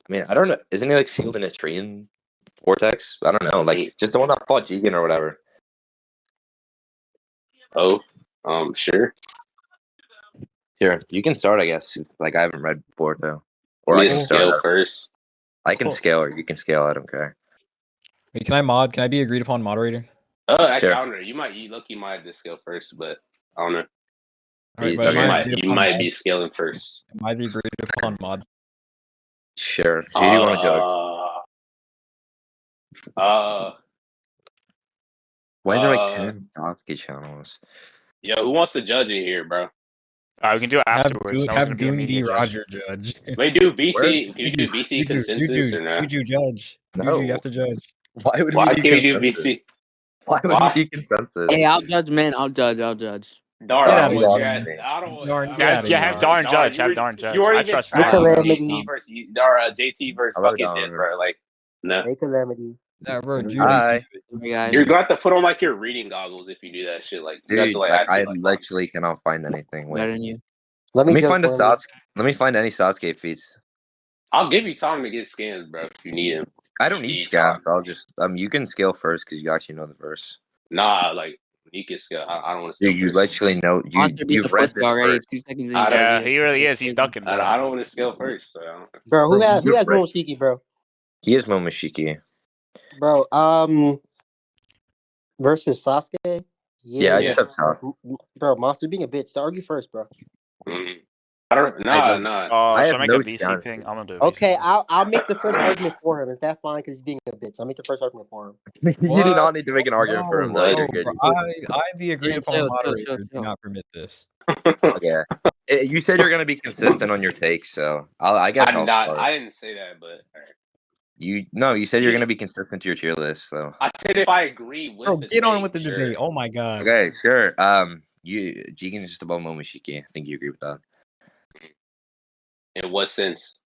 I mean, I don't know. Isn't he like sealed in a tree in Vortex? I don't know. Like just the one that fought Jigen or whatever. Oh, sure. Here, you can start. I guess. Like I haven't read before though. Or Let I me can scale start. first. I can scale, or you can scale. I don't care. Wait, can I mod? Can I be agreed upon moderator? Actually, Sure. I don't know. You lucky might have to scale first, but I don't know. All right, but You might be scaling first. Am I agreed upon mod? Sure. Who do you want to judge? Why is there like 10 Sasuke channels? Yo, who wants to judge it here, bro? We can do it afterwards. Have Doom D Roger judge. Wait, do BC? Can you do BC Juju, consensus or no? Juju judge. No. Juju, you have to judge. Why would Why we can't you do BC? Why would we do consensus? Hey, I'll judge, man. I'll judge. Darn, Get I out don't of want here. your ass. I don't want. Darn, have Darn judge. Have Darn judge. You weren't I even trust trying Darn. JT versus JT versus fucking Dead, bro. Like, no. Hey, Calamity. Yeah, bro, Juju. Hi. Guys. You're gonna have to put on like your reading goggles if you do that shit. Like, you have Dude, to, like I actually, literally cannot find anything. Wait. Better than you. Let me find a Sasuke. Let me find any Sasuke feats. I'll give you time to get scans, bro, if you need them. I don't need scans. I'll just you can scale first because you actually know the verse. Nah, like you can scale. I don't want to. Dude, you literally know. You've read this already. first. 2 seconds. Yeah, he really is. He's dunking, bro. I don't want to scale first. So. Bro, who has Momoshiki, bro? He is Momoshiki. Bro, versus Sasuke? Yeah, I just have Sasuke. Bro, Monster being a bitch. To argue first, bro. I don't. Nah. Should I make a VC thing? I'm gonna do. Okay, I'll make the first argument for him. Is that fine? Because he's being a bitch. I'll make the first argument for him. You do not need to make an argument for him. No, you're good. I, the agreed upon moderator, do not permit this. Okay. You said you're gonna be consistent on your takes, so I guess I'll start. I didn't say that, but. You said you're gonna be consistent to your tier list, so. I said if I agree with. Bro, get on with the debate. Oh my god. Okay, sure. Jigen is just above Momoshiki. I think you agree with that. In what sense?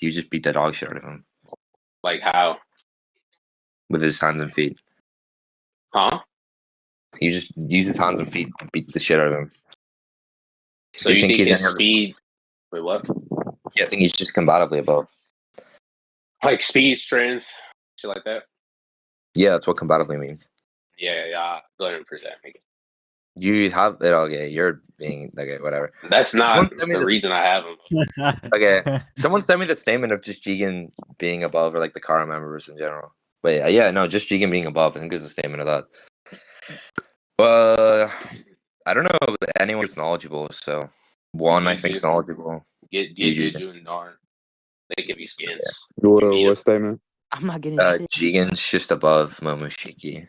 You just beat the dog shit out of him. Like how? With his hands and feet. Huh? You just use his hands and feet to beat the shit out of him. So you think his speed? Wait, what? Yeah, I think he's just combatively above. Like speed, strength, shit like that. Yeah, that's what combatively means. Yeah. Go ahead and present. You have it. Okay, you're being okay. Whatever. That's not the reason I have him. Okay, someone sent me the statement of just Jigen being above, or like the Kara members in general. But yeah, no, just Jigen being above. I think is a statement of that. I don't know if anyone who's knowledgeable. So I think is knowledgeable. Get Juju and Darn. They give you skins. Yeah. What statement? I'm not getting Jigen's just above Momoshiki.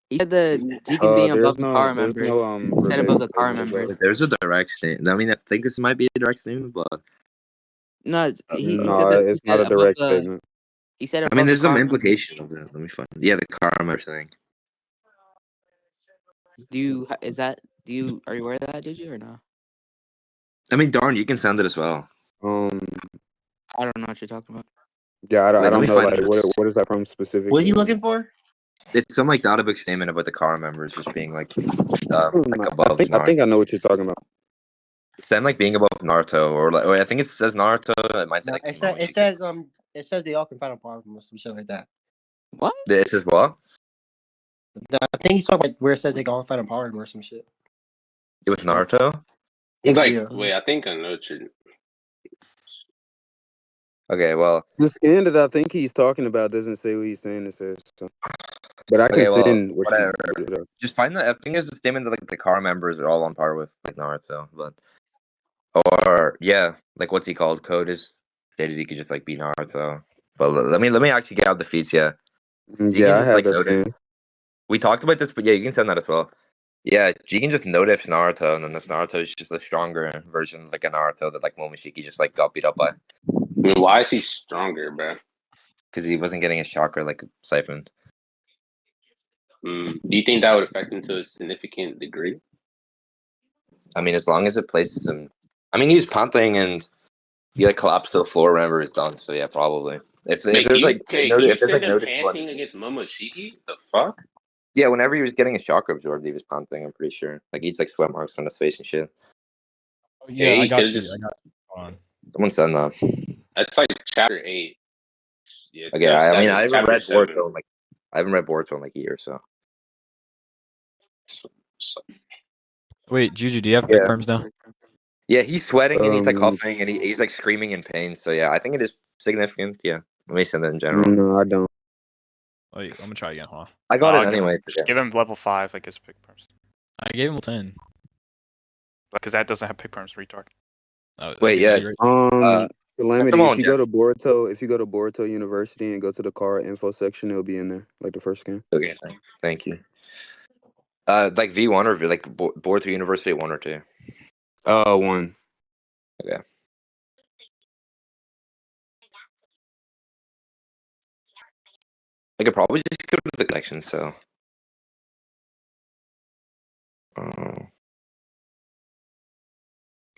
He said the Jigen being above the Kara members. He said above the Kara members. There's a direct statement. I mean, I think this might be a direct statement, but no, it's not a direct statement. He said. I mean, there's some implication of it. Let me find. Yeah, the Kara member thing. Are you aware of that? Did you or no? I mean, Darn, you can send it as well. I don't know what you're talking about. Yeah, I don't know. Like, what is that from specifically? What are you looking for? It's some like database statement about the Kara members just being like above. I think I know what you're talking about. It's them like being above Naruto, or I think it says Naruto. It might say it says they all can find a problem or some shit like that. What? It says what? I think he's talking about where it says they can all find a power or some shit. It was Naruto. It's like wait, I think I know what you're. Okay, well, the skin that I think he's talking about doesn't say what he's saying. It says so. But I can send whatever. Just find that. I think it's a statement that like the Kara members are all on par with like Naruto, but like what's he called? Code is stated he could just like beat Naruto. But let me actually get out the feats. Yeah, I have that. We talked about this, but yeah, you can send that as well. Yeah, Jigen just no-dips Naruto, and then this Naruto is just a stronger version, like a Naruto that like Momoshiki just like got beat up by. I mean, why is he stronger, bro? Because he wasn't getting his chakra like siphoned. Do you think that would affect him to a significant degree? I mean, as long as it places him. I mean, he's punting and he like collapsed to the floor whenever he's done. So yeah, probably. If there's panting against Momoshiki, the fuck? Yeah, whenever he was getting his chakra absorbed, he was punting. I'm pretty sure. Like he's like sweat marks on his face and shit. Yeah, I got you. Just... I got you. Hold on. Someone said that. That's like chapter 8. Yeah, Okay, no, I mean, 7, I haven't chapter read 7. Boruto in like a year, so. Wait, Juju, do you have pick perms now? Yeah, he's sweating and he's like coughing and he's like screaming in pain. So yeah, I think it is significant. Yeah, let me send that in general. No, I don't. Wait, I'm gonna try again. Hold on. I got it anyway. Just give him level 5, like his pick perms. I gave him 10. Because that doesn't have pick perms, retard. Oh, wait, okay, yeah. Calamity, if you go to Boruto University and go to the car info section, it'll be in there, like the first scan. Okay, thank you. Like V1 or like Boruto University 1 or 2? 1. Okay. I could probably just go to the collection, so.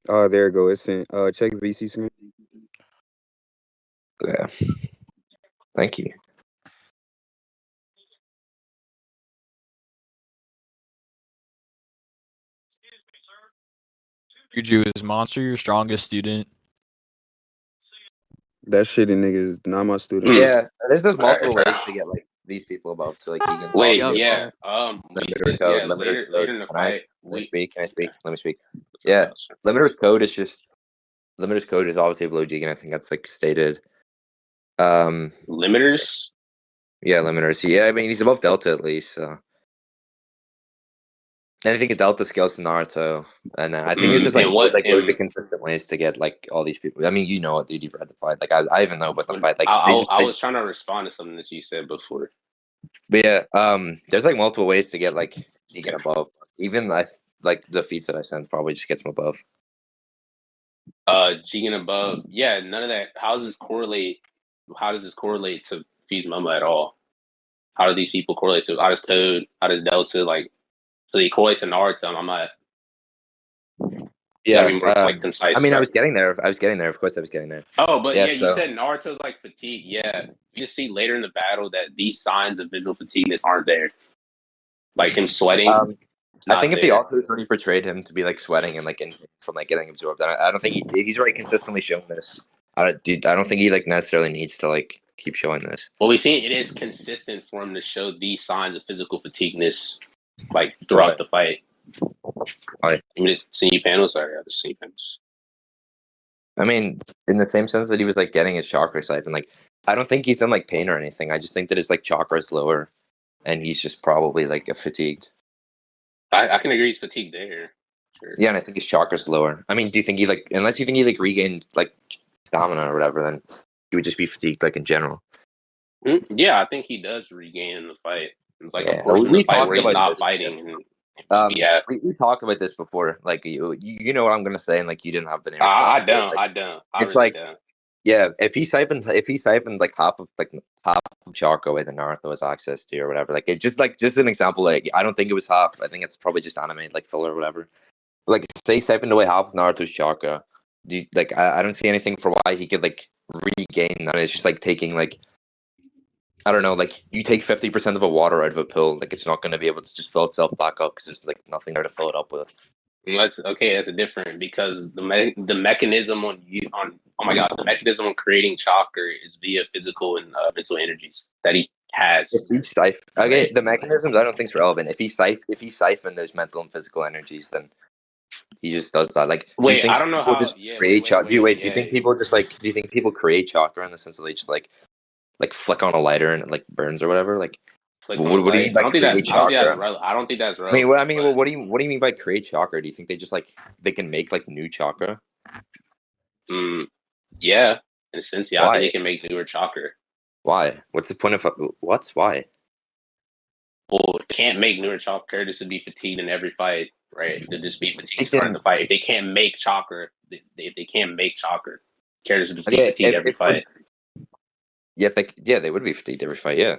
There it goes. It's in, check VC scan. Yeah. Thank you. Juju, is Monster your strongest student? That shitty nigga is not my student. Yeah, there's multiple ways to get like these people above. So like Keegan's Wait, obviously yeah. limiter code. Later in the fight. Can I speak? Let me speak. Yeah, limiter's code is just limiter's code is obviously below Keegan. I think that's like stated. Limiters. Yeah, limiters. Yeah, I mean he's above Delta at least. So. And I think Delta scales to Naruto, and I think it's just like loads of consistent ways to get like all these people. I mean, you know what, dude? You've read the fight. Like I even know about the fight. Like I was trying to respond to something that you said before. But yeah, there's like multiple ways to get like you get above. Even like the feats that I sent probably just gets him above. Jigen above. Yeah, none of that. How does this correlate? How does this correlate to Feeds Momo at all? How do these people correlate to? How does Code? How does Delta like? So they correlate to Naruto. I'm not. Yeah, like concise. I mean, I was getting there. Of course, I was getting there. Oh, but yeah, you said Naruto's like fatigue. Yeah, you just see later in the battle that these signs of visual fatigueness aren't there. Like him sweating. I think if the author has already portrayed him to be like sweating and like from like getting absorbed, I don't think he's already consistently shown this. I don't think he like necessarily needs to like keep showing this. Well, we see it is consistent for him to show these signs of physical fatigueness, like throughout the fight. Right. I mean, see panels. Sorry, the see panels. I mean, in the same sense that he was like getting his chakra siphon, like I don't think he's in like pain or anything. I just think that his like chakra is lower, and he's just probably like fatigued. I can agree he's fatigued there. Sure. Yeah, and I think his chakra's lower. I mean, do you think he like unless you think he like regained like stamina or whatever, then he would just be fatigued like in general. Yeah, I think he does regain in the fight. It's like yeah, we talked about not fighting. We talked about this before. Like you know what I'm gonna say, and like you didn't have the. I don't. It's like, yeah, if he siphoned like top of chakra away that Naruto has access to or whatever, like it just an example. Like I don't think it was half. I think it's probably just animated like filler or whatever. Like say siphoned away half of Naruto's chakra. I don't see anything for why he could like regain that. It's just like taking like. I don't know, like you take 50% of a water out of a pill, like it's not going to be able to just fill itself back up because there's like nothing there to fill it up with. That's okay. That's a different because the mechanism the mechanism on creating chakra is via physical and mental energies that he has. The mechanisms I don't think is relevant. If he siphon those mental and physical energies, then he just does that. Like, wait, I don't know how. Create chakra? Do you think people just like? Do you think people create chakra in the sense that they just like flick on a lighter and it like burns or whatever? Like, what do you mean by create chakra? I don't think that's relevant. What do you mean by create chakra? Do you think they just like they can make like new chakra? Yeah, in a sense, yeah. I think they can make newer chakra. Why? What's the point of why? Well, can't make newer chakra just to be fatigued in every fight, right? To just be fatigued starting the fight. If they can't make chakra, characters just be fatigued every fight. Yeah, they would be fatigued every fight. Yeah.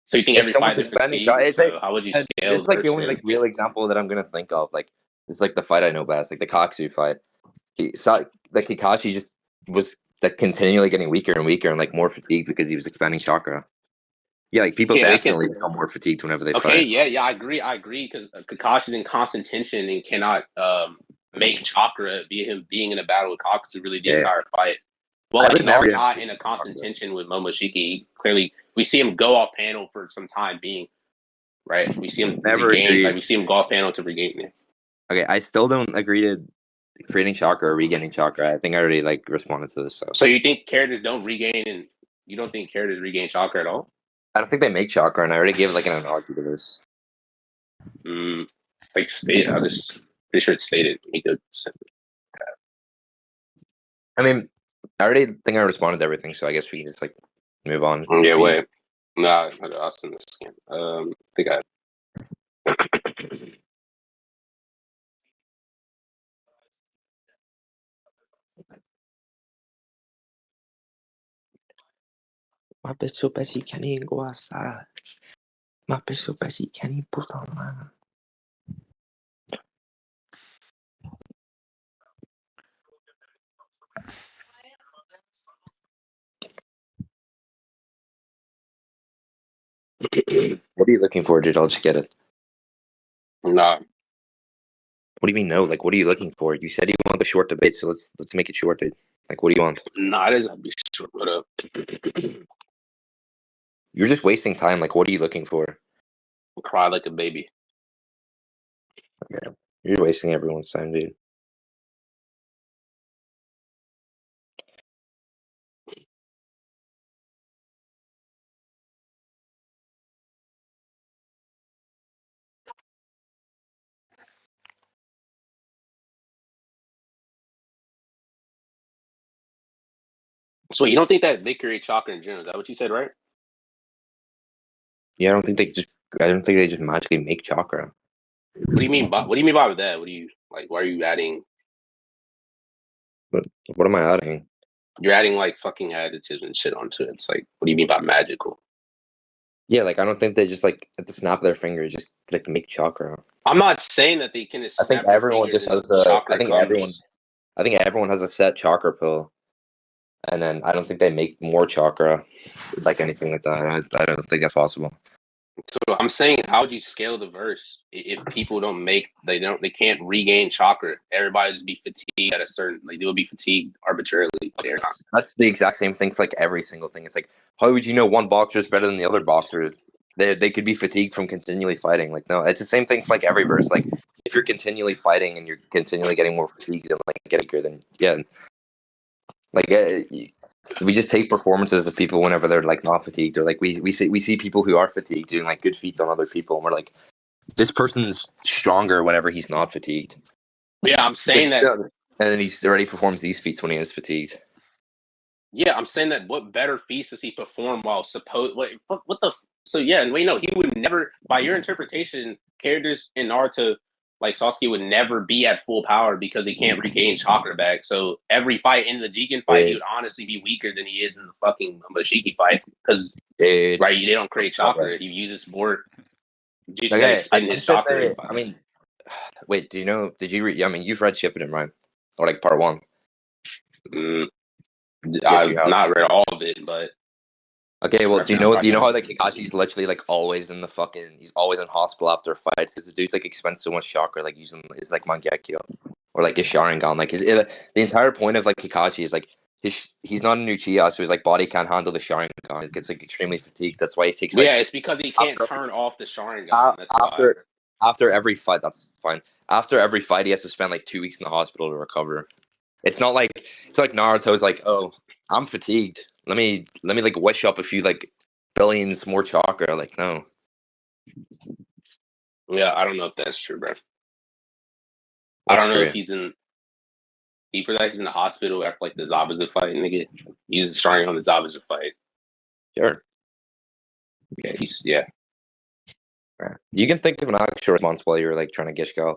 So you think every fight is fatigued? So how would you scale? It's like the only like real example that I'm gonna think of. Like it's like the fight I know best, like the Kaksu fight. Kakashi just was like continually getting weaker and weaker and like more fatigued because he was expanding chakra. Yeah, like people definitely become more fatigued whenever they fight. Okay, yeah, I agree because Kakashi's in constant tension and cannot make chakra via him being in a battle with Kakuzu really the Yeah. entire fight. Well, I like would never not in a constant tension with Momoshiki. Clearly, we see him go off panel for some time being, right? We see him Never regain, agreed. like we see him go off panel to regain it. Okay, I still don't agree to creating chakra or regaining chakra. I think I already like responded to this. So you think characters don't regain, and you don't think characters regain chakra at all? I don't think they make chakra, and I already gave like an analogy to this. Like stated, I just pretty sure it's stated. I mean, I already think I responded to everything, so I guess we can just like move on. Yeah, wait. Nah, I'll send this again. I think I. My bitch so bad she can't even go outside. My bitch so bad she can't even put on. What are you looking for, dude? I'll just get it. Nah. What do you mean no? Like, what are you looking for? You said you want the short debate, so let's make it short, dude. Like, what do you want? Nah, it doesn't be short. What up? You're just wasting time. Like, what are you looking for? Cry like a baby. Okay. You're wasting everyone's time, dude. So you don't think that they create chakra in general? Is that what you said, right? Yeah, I don't think they just magically make chakra. What do you mean by that? What do you like? Why are you adding? But what am I adding? You're adding like fucking additives and shit onto it. It's like, what do you mean by magical? Yeah, like I don't think they just like at the snap of their fingers just like make chakra. I'm not saying that they can just I think snap their everyone fingers just and has a. chakra comes. I think everyone has a set chakra pill, and then I don't think they make more chakra, like anything like that. I don't think that's possible. So I'm saying, how would you scale the verse if people they can't regain chakra? Everybody just be fatigued at a certain, like they will be fatigued arbitrarily. They're not. That's the exact same thing for like every single thing. It's like, how would you know one boxer is better than the other boxer? They could be fatigued from continually fighting. Like, no, it's the same thing for like every verse. Like, if you're continually fighting and you're continually getting more fatigued and like getting weaker, then yeah, like we just take performances of people whenever they're like not fatigued, or like we see people who are fatigued doing like good feats on other people, and we're like, this person's stronger whenever he's not fatigued. Yeah, I'm saying that. And then he already performs these feats when he is fatigued. Yeah, I'm saying that. What better feats does he perform while what the? So yeah, wait, no, he would never. By your interpretation, characters in Naruto like Sasuke would never be at full power because he can't regain chakra back. So every fight in the Jigen fight, he would honestly be weaker than he is in the fucking Momoshiki fight because right, they don't create chakra. He uses more. Extend his chakra. I mean, wait, do you know? Did you read? I mean, you've read Shippuden, right? Or like part 1? I've not read all of it, but okay. Well, do you know how like Kakashi's literally like always in the fucking? He's always in hospital after fights because the dude's like expends so much chakra, like using his like Mangekyo or like his Sharingan. Like the entire point of like Kakashi is like he's not an Uchiha, so his like body can't handle the Sharingan. He gets like extremely fatigued. That's why he takes like it's because he can't turn off the Sharingan. That's after every fight, that's fine. After every fight, he has to spend like 2 weeks in the hospital to recover. It's not like Naruto's like, oh, I'm fatigued. Let me like wish up a few like billions more chakra. Like, no. Yeah, I don't know if that's true, bro. I don't know if he's in. He he's in the hospital after like the Zabuza fight, nigga. He's starting on the Zabuza fight. Sure. Yeah. You can think of an actual response while you're like trying to Gishko.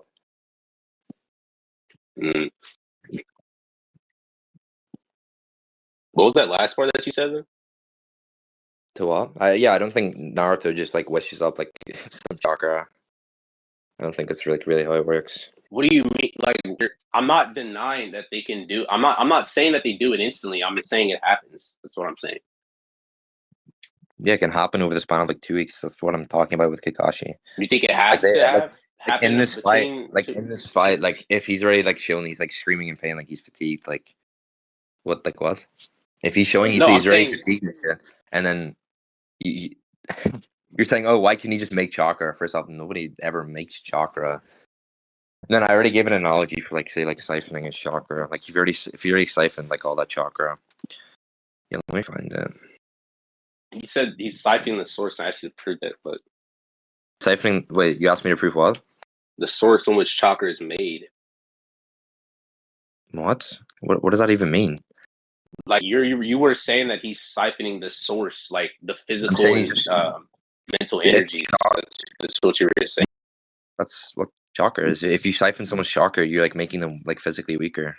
What was that last part that you said then? To what? Yeah, I don't think Naruto just like wishes up like some chakra. I don't think that's really how it works. What do you mean? Like, I'm not denying that they can do. I'm not saying that they do it instantly. I'm just saying it happens. That's what I'm saying. Yeah, it can happen over the span of like 2 weeks. That's what I'm talking about with Kakashi. You think it has to have? happen between in this fight, like if he's already like showing he's like screaming in pain, like he's fatigued, like what? If he's showing he's already fatigued and shit, and then you, you're saying, oh, why can't he just make chakra? First off, nobody ever makes chakra. And then I already gave an analogy for like say like siphoning his chakra. Like if you already siphoned like all that chakra. Yeah, let me find it. He said he's siphoning the source, and I actually proved it, but Siphoning. Wait, you asked me to prove what? The source from which chakra is made. What? What does that even mean? Like you were saying that he's siphoning the source, like the physical and mental energies. That's what you were saying. That's what chakra is. If you siphon someone's chakra, you're like making them like physically weaker.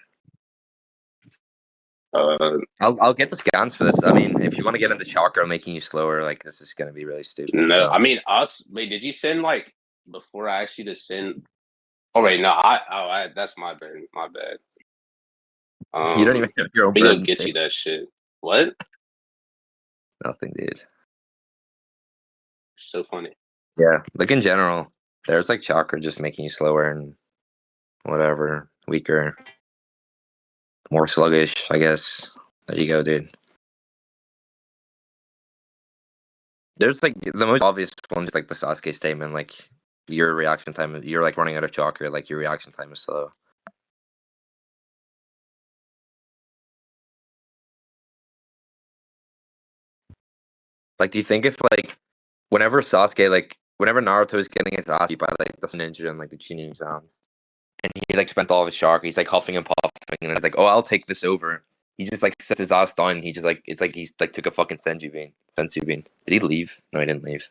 I'll get the scans for this. I mean, if you want to get into chakra making you slower, like this is gonna be really stupid. No, so. I mean us. Wait, did you send like before I asked you to send? Oh wait, no, that's my bad. My bad. You don't even have your own. We go get you that shit. What? Nothing, dude. So funny. Yeah, like in general, there's like chakra just making you slower and whatever, weaker, more sluggish, I guess. There you go, dude. There's like the most obvious one is like the Sasuke statement, like your reaction time, you're like running out of chakra, like your reaction time is slow. Like, do you think if like whenever Naruto is getting his ass beat by like the ninja and like the Chunin sound, and he like spent all of his chakra, he's like huffing and puffing, and then like, oh, I'll take this over. He just like sets his ass down. He just like it's like he's like took a fucking senzu bean. Did he leave? No, he didn't leave.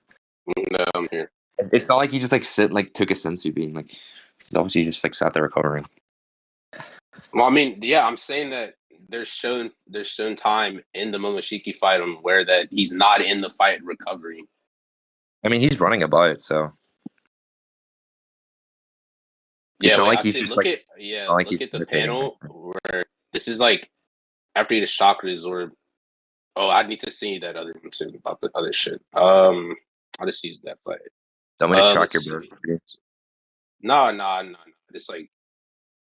No, I'm here. It's not like he just like took a senzu bean. Like obviously he just like sat there recovering. Well, I mean, yeah, I'm saying that there's shown time in the Momoshiki fight on where that he's not in the fight recovering. I mean, he's running about, so yeah. It's not Wait, like I he's see. just Look like at like look he's at the meditating. panel where this is like after he does chakras or. Oh, I need to see that other one too about the other shit. I'll just use that fight. I'm gonna track your birth. No. It's like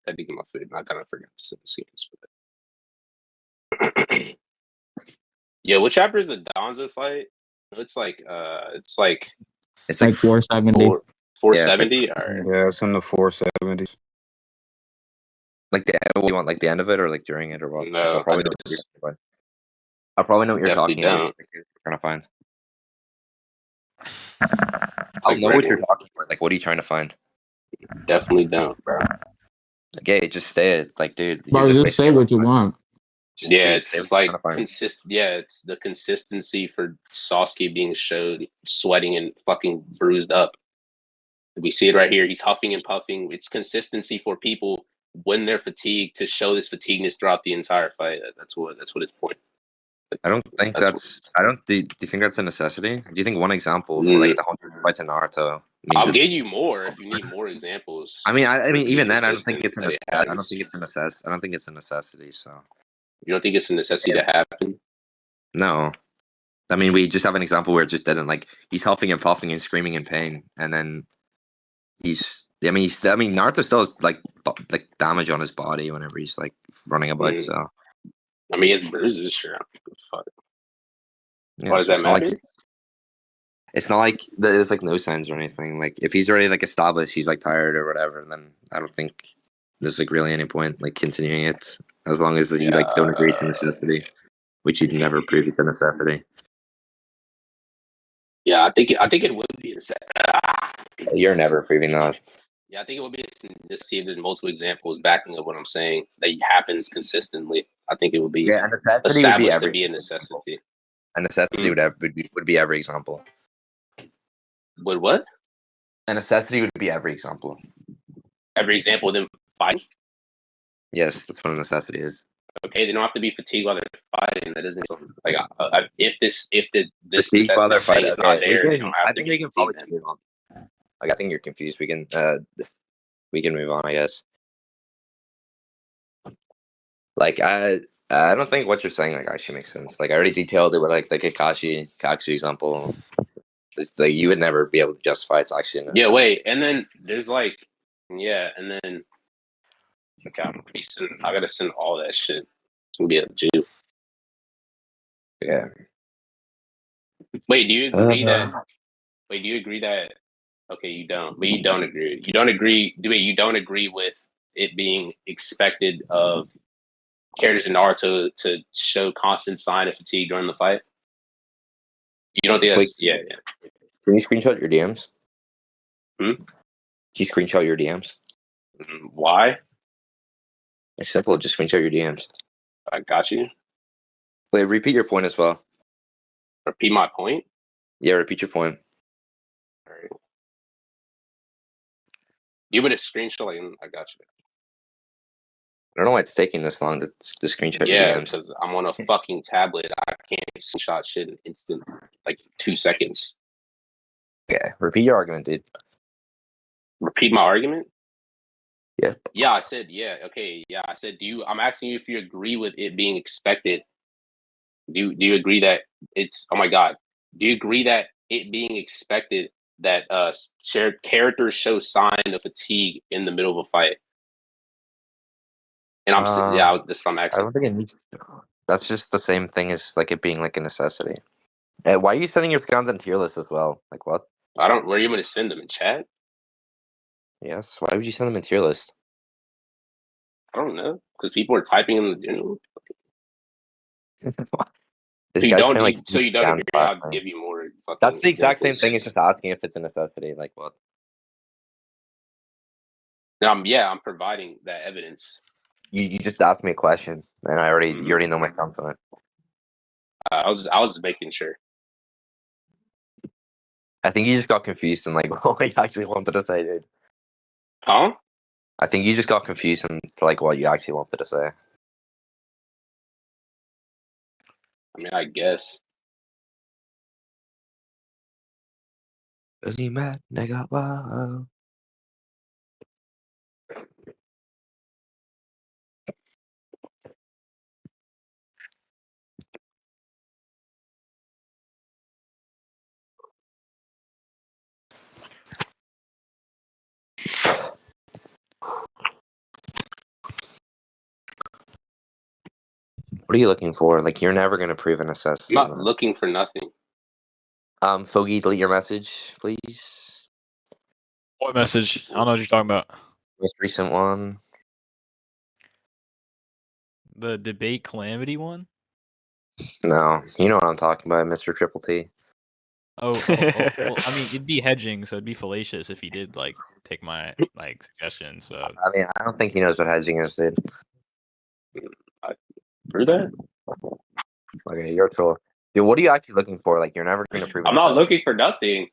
I think my food. I kind of forgot to send the skins for that. Yeah, what chapter is the Donzo fight? It's like 470. 470. Yeah, it's in the 470s. Like you want like the end of it or like during it or what? No, I'll probably know what you're talking about. Trying to find. I'll know what you're talking about. Like, what are you trying to find? Definitely don't, bro. Okay, just say it. Like, dude. Bro, just say what you want. Yeah, it's like Yeah, it's the consistency for Sasuke being showed sweating and fucking bruised up. We see it right here. He's huffing and puffing. It's consistency for people when they're fatigued to show this fatigueness throughout the entire fight. That's what it's point. I don't think that's. I don't. Do you think that's a necessity? Do you think one example for like the 100 fights in Naruto? I'll give you more if you need more examples. I mean, even then, I don't think it's a necessity. I don't think it's a necessity. I don't think it's a necessity. So you don't think it's a necessity to happen? No, I mean we just have an example where it just didn't. Like he's huffing and puffing and screaming in pain, and then Naruto still has like damage on his body whenever he's like running about. So I mean, it's bruises, sure. Fuck. Yeah, Why does that matter? It's not like there's like no signs or anything. Like if he's already like established, he's like tired or whatever, then I don't think there's like really any point like continuing it as long as you like don't agree to necessity, which you'd never prove it's a necessity. Yeah, I think it would be a necessity. You're never proving that. Yeah, I think it would be just see if there's multiple examples backing up what I'm saying that happens consistently. I think it would be established to be a necessity. A necessity would be every example. Would what? A necessity would be every example. Every example of them fighting? Yes, that's what a necessity is. Okay, they don't have to be fatigued while they're fighting. That doesn't like if this fatigued while they're fighting is not there, they don't have I think we can probably move on. Like I think you're confused. We can move on, I guess. Like I don't think what you're saying like actually makes sense. Like I already detailed it with like the Kakashi Katsu example, It's like you would never be able to justify its action. Yeah, wait, and then there's like, yeah, and then okay, I gotta send all that shit. It's gonna be a Jew. Yeah. Wait, do you agree that? Wait, do you agree that? Okay, you don't, but you don't agree. You don't agree. You don't agree with it being expected of characters in Naruto to show constant sign of fatigue during the fight? You don't think that's yeah. Can you screenshot your DMs? Hmm? Can you screenshot your DMs? Why? It's simple. Just screenshot your DMs. I got you. Wait, repeat your point as well. Repeat my point. Yeah, repeat your point. All right. You would have screenshot like I got you. I don't know why it's taking this long to screenshot your Yeah, DMs. because I'm on a fucking tablet. I can't screenshot shit in instant, like 2 seconds. Okay, repeat your argument, dude. Repeat my argument? Yeah. Yeah, I said yeah. Okay, yeah, I said I'm asking you if you agree with it being expected. Do you agree that it's oh my god? Do you agree that it being expected that shared characters show sign of fatigue in the middle of a fight? And that's what I'm I asking. don't think it needs. That's just the same thing as like it being like a necessity. Why are you sending your guns in tier list as well? Like what? I don't. Where are you going to send them in chat? Yes. Why would you send them in tier list? I don't know because people are typing in the. This so you guy's don't. trying, like, So you don't down agree? fast, I'll man. give you more. That's the exact examples. same thing. It's just asking if it's a necessity. Like what? I'm providing that evidence. You just asked me a question, and you already know my stance on it. I was just making sure. I think you just got confused and like what you actually wanted to say, dude. Huh? I think you just got confused and like what you actually wanted to say. I mean, I guess. Is he mad, nigga? Wow. What are you looking for? Like you're never gonna prove a necessity. I'm not looking for nothing. Foggy, delete your message, please. What message? I don't know what you're talking about. Most recent one. The debate calamity one? No, you know what I'm talking about, Mr. Triple T. Oh, well, I mean, it'd be hedging, so it'd be fallacious if he did like take my like suggestion. So I mean, I don't think he knows what hedging is, dude. Prove that? Okay, you're a troll. Dude, what are you actually looking for? Like, you're never gonna prove. I'm not looking for nothing.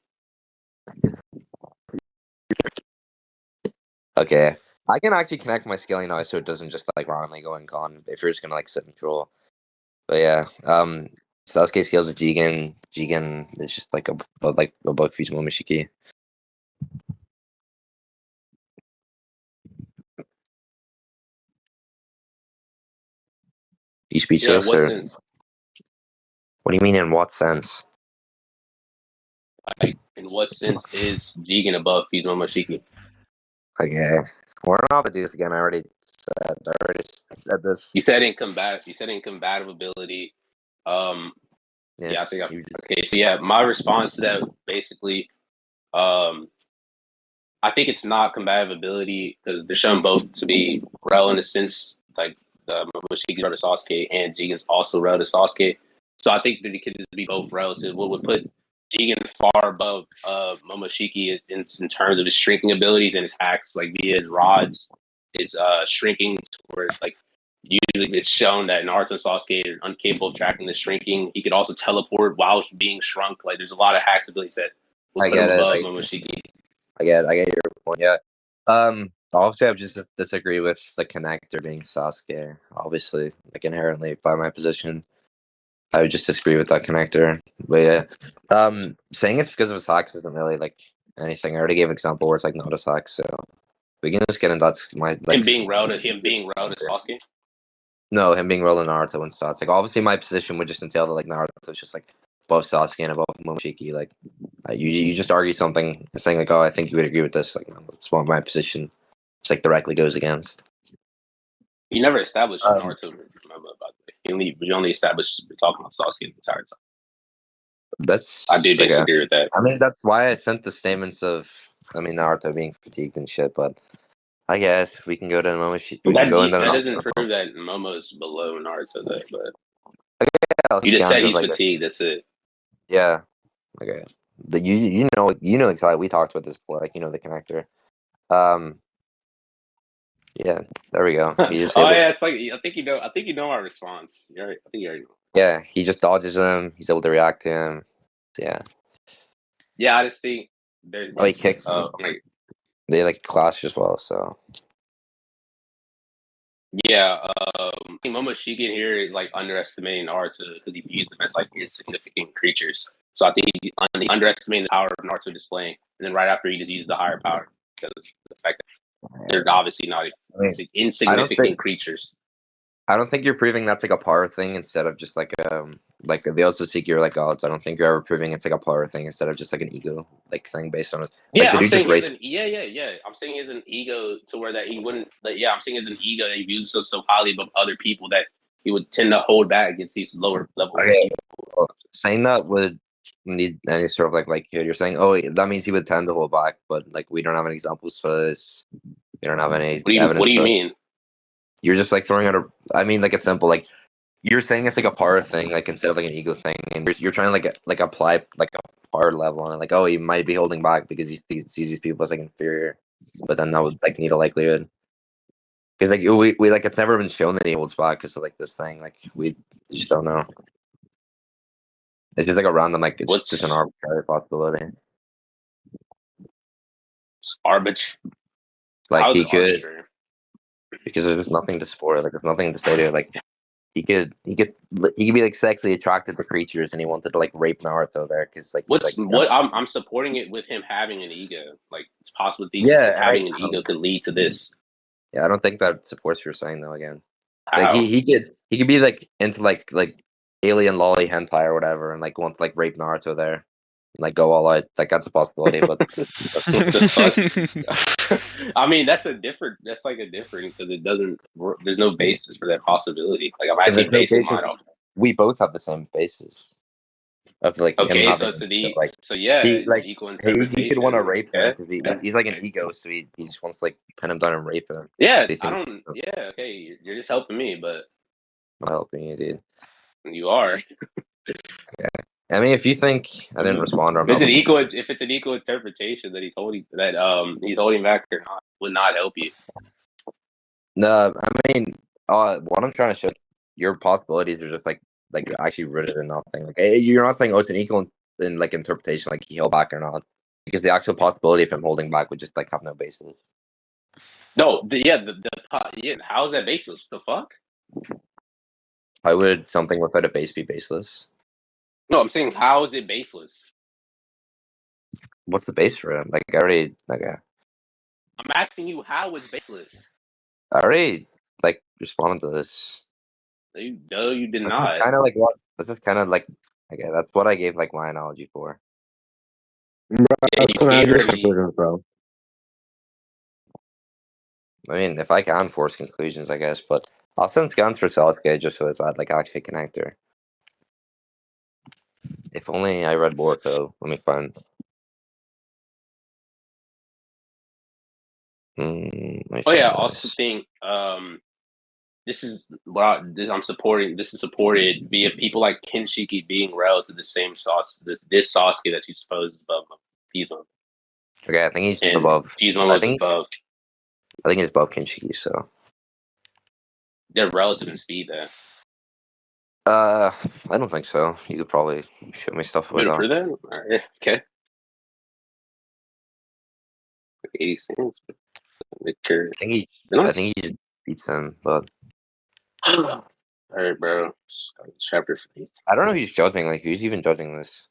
Okay, I can actually connect my scaling noise so it doesn't just like randomly go and con if you're just gonna like sit and troll. But yeah, Sasuke scales with Jigen. Jigen is just like above Fuse Momoshiki. You speechless? Yeah, what sense? What do you mean? In what sense? Like, in what sense is Jigen above Fuse Momoshiki? Okay, we're not gonna do this again. I already said this. You said incombative ability. Yes, yeah, I think okay. So yeah, my response to that basically, I think it's not combative ability because they're shown both to be rel in a sense, like Momoshiki rel to Sasuke and Jigen's also rel to Sasuke. So I think that it could be both relative. What would put Jigen far above Momoshiki in terms of his shrinking abilities and his hacks, like via his rods, his shrinking where like usually it's shown that Naruto and Sasuke are incapable of tracking the shrinking. He could also teleport whilst being shrunk. Like there's a lot of hacks abilities that would put him above Momoshiki. I get your point. Yeah. Obviously, I would just disagree with the connector being Sasuke. Obviously, like inherently by my position, I would just disagree with that connector. But yeah, saying it's because of his hacks isn't really like anything. I already gave an example where it's like not a hack, so we can just get into that's my like him being rel to Sasuke. No, him being rel to Naruto and stats. Like obviously, my position would just entail that like Naruto is just like above Sasuke and above Momoshiki. Like, you just argue something, saying like, oh, I think you would agree with this. Like, no, that's what my position. It's like directly goes against. You never established Naruto. Remember about that. You only established we're talking about Sasuke the entire time. I do disagree with that. I mean, that's why I sent the statements of, I mean, Naruto being fatigued and shit. But I guess we can go to Momoshiki. That doesn't prove that Momo's below Naruto, though. But you just said he's fatigued. That's it. Yeah. Okay. You know exactly. We talked about this before. Like, you know the connector. Yeah. There we go. He just yeah. It's like I think you know our response. I think you already know. Yeah. He just dodges him. He's able to react to him. Yeah. Yeah. I just think there's. He kicks. They like clash as well. So. Yeah, I think Momoshiki here is like underestimating Naruto because he views them as like insignificant creatures. So I think he underestimating the power of Naruto displaying, and then right after he just uses the higher power because of the fact that they're obviously not insignificant creatures. I don't think you're proving that's like a power thing instead of just like they also seek your like gods. I don't think you're ever proving it's like a power thing instead of just like an ego like thing based on it. Yeah, I'm saying I'm saying he has an ego to where that he wouldn't. I'm saying he has an ego that he views so highly above other people that he would tend to hold back against these lower levels. Okay. Well, saying that would need any sort of like you're saying, oh, that means he would tend to hold back, but like we don't have any examples for this. We don't have any evidence. What do you mean? You're just like throwing out I mean, like it's simple. Like you're saying it's like a power thing, like instead of like an ego thing, and you're trying to like apply like a power level on it. Like, oh, he might be holding back because he sees these people as like inferior, but then that would like need a likelihood. Because like we like it's never been shown that he holds back because of like this thing. Like we just don't know. It's just like a random like it's just an arbitrary possibility. It's arbitrary. Like he could. Arbitrary? Because there's just nothing to support. Like there's nothing to say to it. Like he could be like sexually attracted to creatures, and he wanted to like rape Naruto there because like I'm supporting it with him having an ego. Like it's possible having an ego could lead to this. Yeah, I don't think that supports what you're saying though. Again, like he could be like into like alien lolly hentai or whatever, and like want to like rape Naruto there. Like go all out, like that's a possibility, but I mean that's like a different because it doesn't. There's no basis for that possibility. Like I'm actually basing mine off. We both have the same basis. Of like okay, so it's an equal interpretation. He could want to rape him because he's like an ego, so he just wants to like pin him down and rape him. Yeah, I don't. Yeah, okay, you're just helping me, but I'm not helping you, dude. You are. Yeah. I mean, if you think I didn't respond, or if it's an equal interpretation that he's holding back or not, would not help you. No, I mean, what I'm trying to show, your possibilities are just like actually rooted in nothing. Like you're not saying it's an equal in like interpretation, like he held back or not, because the actual possibility of him holding back would just like have no basis. No, how is that baseless? The fuck? How would something without a base be baseless? No, I'm saying how is it baseless? What's the base for him? Like I already I'm asking you how it's baseless. I already like responded to this. No, you did not. Kind of like what? This is kind of like okay. That's what I gave like my analogy for. Bro. I mean, if I can force conclusions, I guess, but I'll send scans for Sasuke just so that like actually connector. If only I read Boruto. Let me find. I also think this is what I'm supporting. This is supported via people like Kinshiki being relative to the same this Sasuke that you suppose is above Fusuma. Okay, I think he's above. Fusuma was above. I think he's above Kinshiki, so they're relative in speed there. I don't think so. You could probably show me stuff about that. All right, okay. 80 cents. I think he just beats him, but all right, bro. Chapter 8. I don't know who's judging. Like, who's even judging this?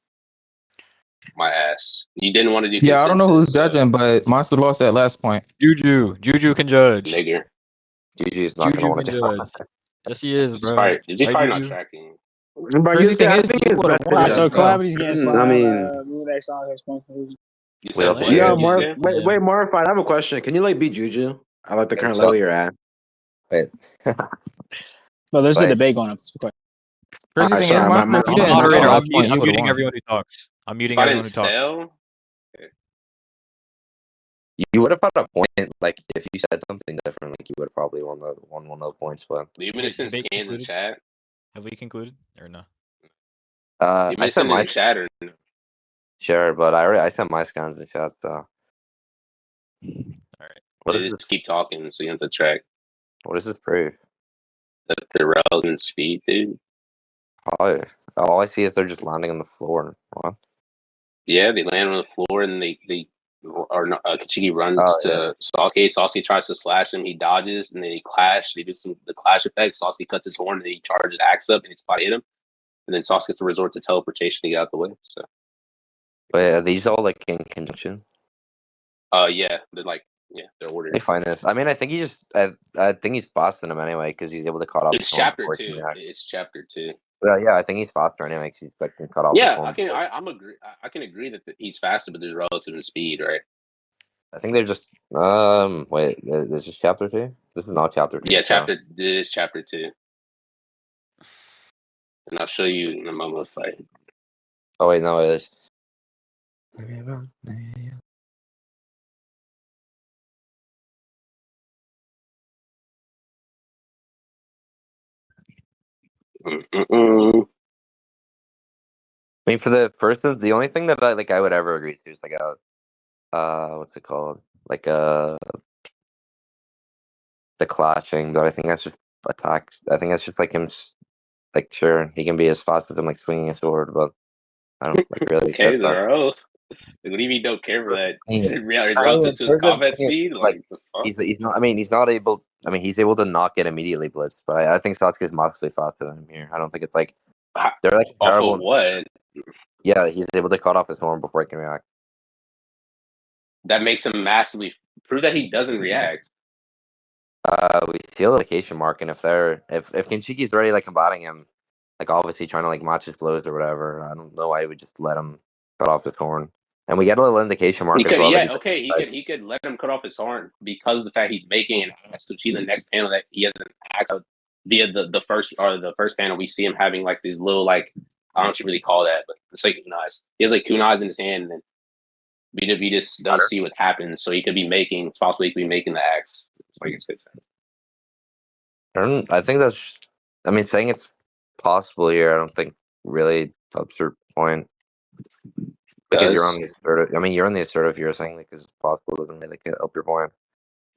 My ass. You didn't want to do. Yeah, I don't know who's judging, but Monster lost that last point. Juju can judge. Nigger. Juju is not going to want to judge. Yes, he is, bro. He's probably not tracking. But Crazy you thing I is, think you it's would have better won Alright, as so than. well. Calamity's getting I slime. mean, Move X on his point. You Well, said what? yeah, Yo, You Marv. said? Wait, Yeah. Marv. I have a question. Can you like beat Juju? I like the Wait, current so- level you're at. wait. But there's a Wait. debate going up. It's quick. Crazy Alright, thing is, sorry, Monster, if you I'm a didn't sell moderator. last point, you I'm would have muting won. everyone who talks. I'm muting If I everyone didn't who talks. sell, You would have had a point, like if you said something different, like you would have probably won one of those points. But leave me to Wait, send debate scans in concluded? chat. Have we concluded or no? Leave me I to sent send it my in chat or no? sure, but I sent my scans in the chat. So All right. what They is this? just keep talking, so you have to track What is this proof? the relevant speed, dude. Oh, all I see is they're just landing on the floor. What? Yeah, they land on the floor and they or Kichiki runs Oh yeah. to Sasuke. Sasuke tries to slash him. He dodges and then they clash. They do the clash effect. Sasuke cuts his horn and he charges axe up and it's about to hit him. And then Sasuke gets to resort to teleportation to get out the way. So, Wait, are these all like in conjunction? yeah, they're Let ordered. me find this. I mean, I think he just I think he's faster than him anyway because he's able to cut off. It's his horn chapter before he can 2. react. It's chapter 2. Well, yeah, I think he's faster anyway because he's like can cut off. His Yeah, horn before. I can agree that he's faster, but there's relative in speed, right? I think they're just wait, is this chapter 2? This is not chapter 2. Yeah, So. this is chapter 2, and I'll show you in a moment of fight. Oh wait, no, it is. Mm-mm-mm. I mean, for the first, the only thing that I would ever agree to is like a what's it called? Like the clashing, but I think that's just attacks. I think that's just like him. Like sure, he can be as fast as him like swinging a sword, but I don't like really care Okay, for that. they're oath. What do you mean don't care for that? I Relative mean, to his combat thing is, speed? Like, the fuck? he's not. I mean, he's not able. I mean, he's able to not get immediately blitzed, but I think Sasuke is modestly faster than him here. I don't think it's like they're like Off terrible. of what? Yeah, he's able to cut off his horn before he can react. That makes him massively. Prove that he doesn't react. We see a location mark, and if Kinshiki's already like combating him, like obviously trying to like match his blows or whatever, I don't know why he would just let him cut off his horn. And we get a little indication mark He as could, well. yeah, That okay. He could let him cut off his horn because of the fact he's making an axe. To see the next panel that he has an axe via the first panel, we see him having like these little like I don't know what you really call that, but it's like kunais. He has like kunais in his hand, and then we just don't see what happens. So he could be making, it's possible he could be making the axe. Like it's good. I think that's. I mean, saying it's possible here, I don't think really helps your point because you're on the assertive. I mean, you're on the assertive. You're saying like it's possible doesn't really help your point.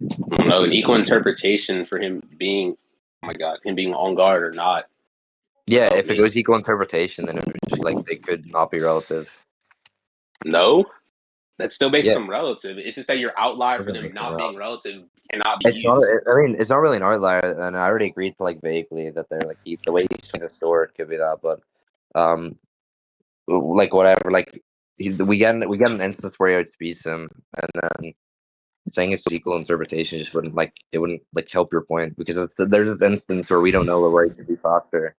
I don't know, an equal interpretation for him being, oh my god, him being on guard or not. Yeah, if it goes equal interpretation, then it would just, like they could not be relative. No, that still makes Yeah. them relative. It's just that your outlier for Doesn't them make them not being relative. relative cannot be It's not. used. I mean, it's not really an outlier, and I already agreed to like vaguely that they're like the way he's swinging the sword could be that, but like whatever. Like we get an instance where he outspeeds him, and then saying it's equal interpretation just wouldn't like help your point because there's an instance where we don't know where he could be faster,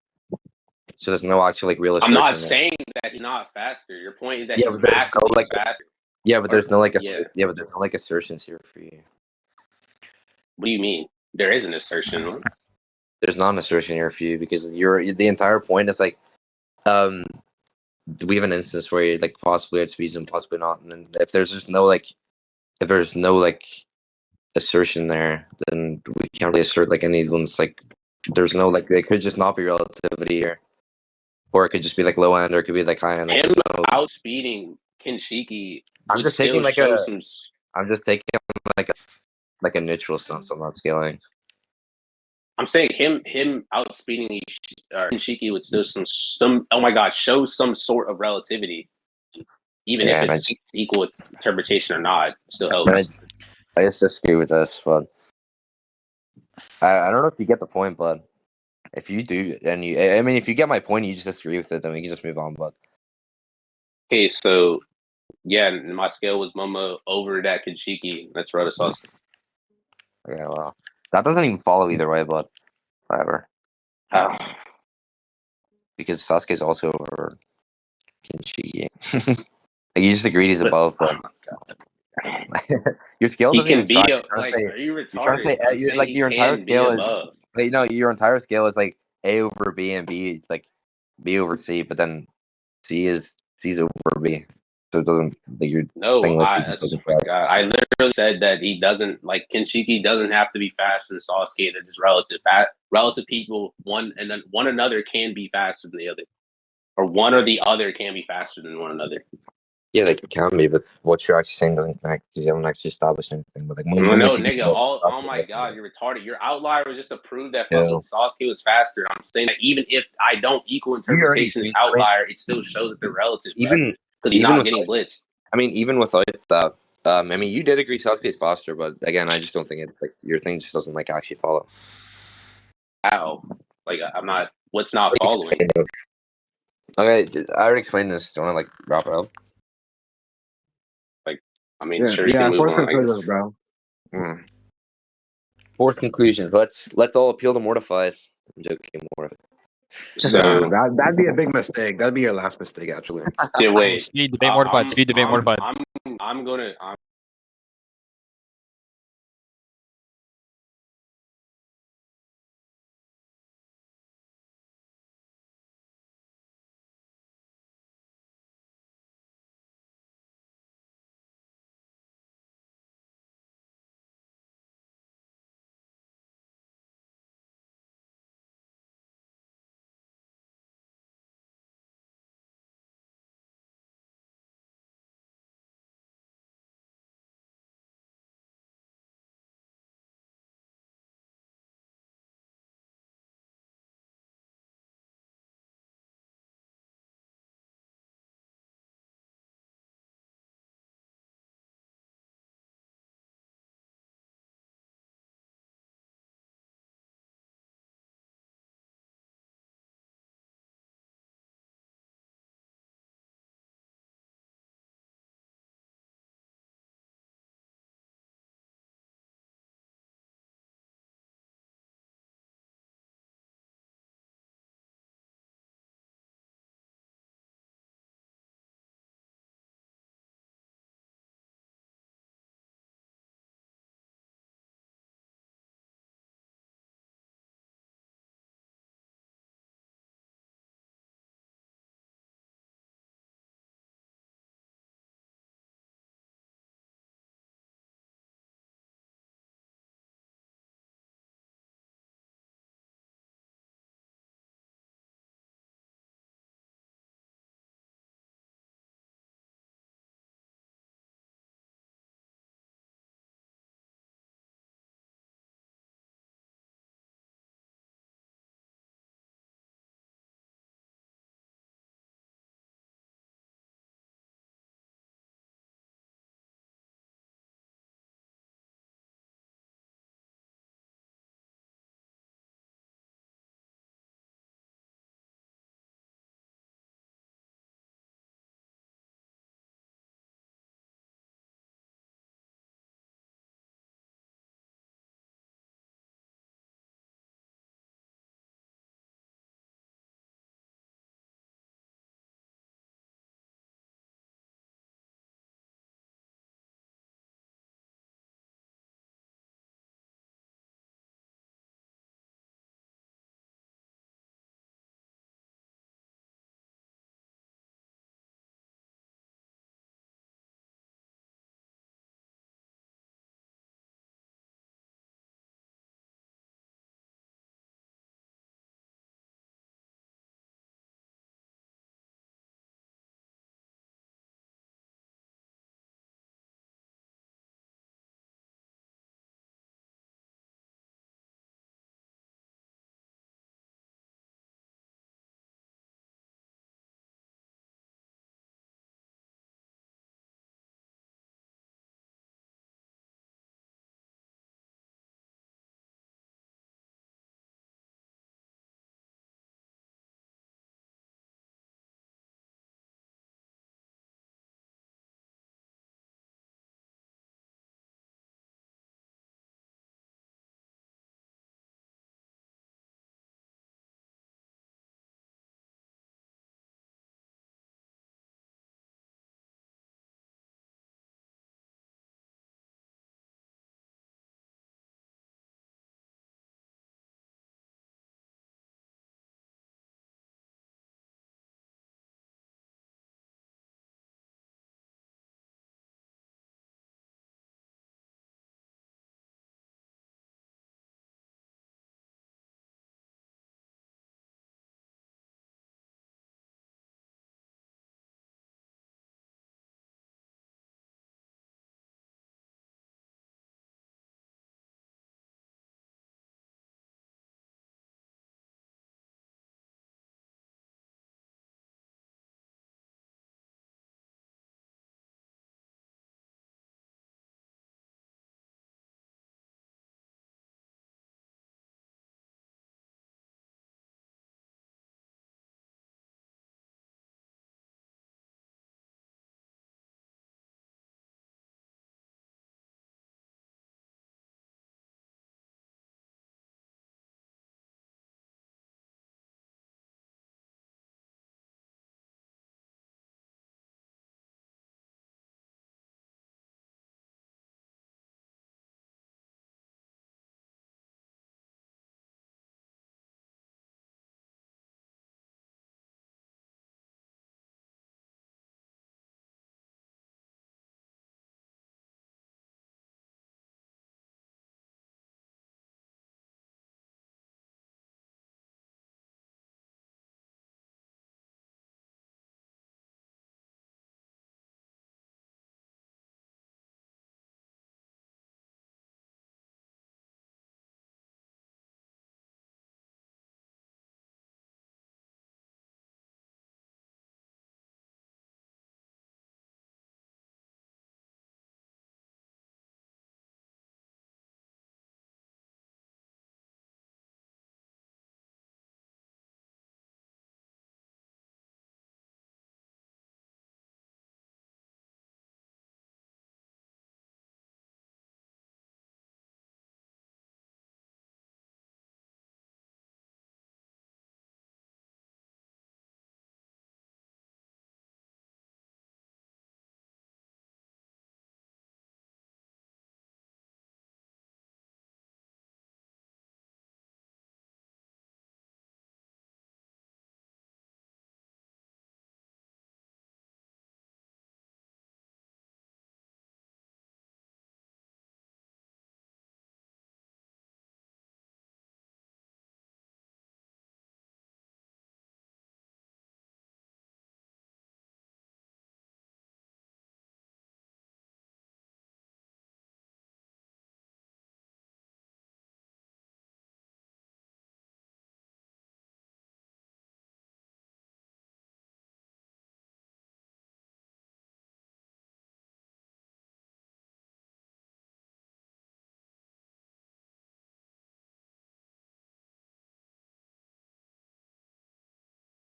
so there's no actual like real I'm assertion. not saying that he's not faster. Your point is that Yeah, he's but there's no massively like faster. yeah, but there's no like Yeah. but there's no like assertions here for you. What do you mean? There is an assertion. There's not an assertion here for you because the entire point is like we have an instance where like possibly outspeeds him, possibly not, and then if there's no like assertion there, then we can't really assert like anyone's like there's no like it could just not be relativity here, or it could just be like low end, or it could be like high end. Like, Him no... outspeeding Kinshiki I'm would just still taking show some. I'm just taking like a neutral stance. I'm not scaling. I'm saying him outspeeding Kinshiki would still some. Oh my god, show some sort of relativity, even if it's equal interpretation or not. Still helps. I just disagree with this, but I don't know if you get the point, but if you do, and I mean, if you get my point, you just disagree with it, then we can just move on. But okay, so yeah, my scale was Momo over that Kinshiki. That's Rota Sauce. Okay, well, that doesn't even follow either way, but whatever. because Sasuke's also over Kinshiki. Like, you just agreed he's above, but your scale He doesn't can even be try. like, are you You're trying to retarded? say I'm you're, saying like he your entire can be scale is. above. Wait, no, your entire scale is like A over B and B like B over C, but then C's over B, so it doesn't like your No, thing literally just that's doesn't my try. God. I literally said that he doesn't like Kinshiki doesn't have to be fast in Sasuke. That just relative people one another can be faster than the other, or one or the other can be faster than one another. Yeah, they can be, but what you're actually saying doesn't connect because you haven't actually established anything. But like, when No, did you nigga. Oh my God, you're retarded. Your outlier was just to prove that Yeah. fucking Sasuke was faster. I'm saying that even if I don't equal You already interpretation as see- outlier, it still shows that they're relative. even Because he's even not with getting blitzed. I mean, even without that, I mean, you did agree Sasuke's faster, but again, I just don't think it's like your thing just doesn't like actually follow. How? Like I'm not. What's not following? Okay, I already explained this. Do you want to like wrap it up? Like, I mean, sure, you can move force on. I guess. conclusions, bro. Four conclusions. Let's all appeal to Mortified. I'm joking, Mortified. So That'd be a big mistake. That'd be your last mistake, actually. wait. Speed debate mortified. Speed debate mortified. I'm gonna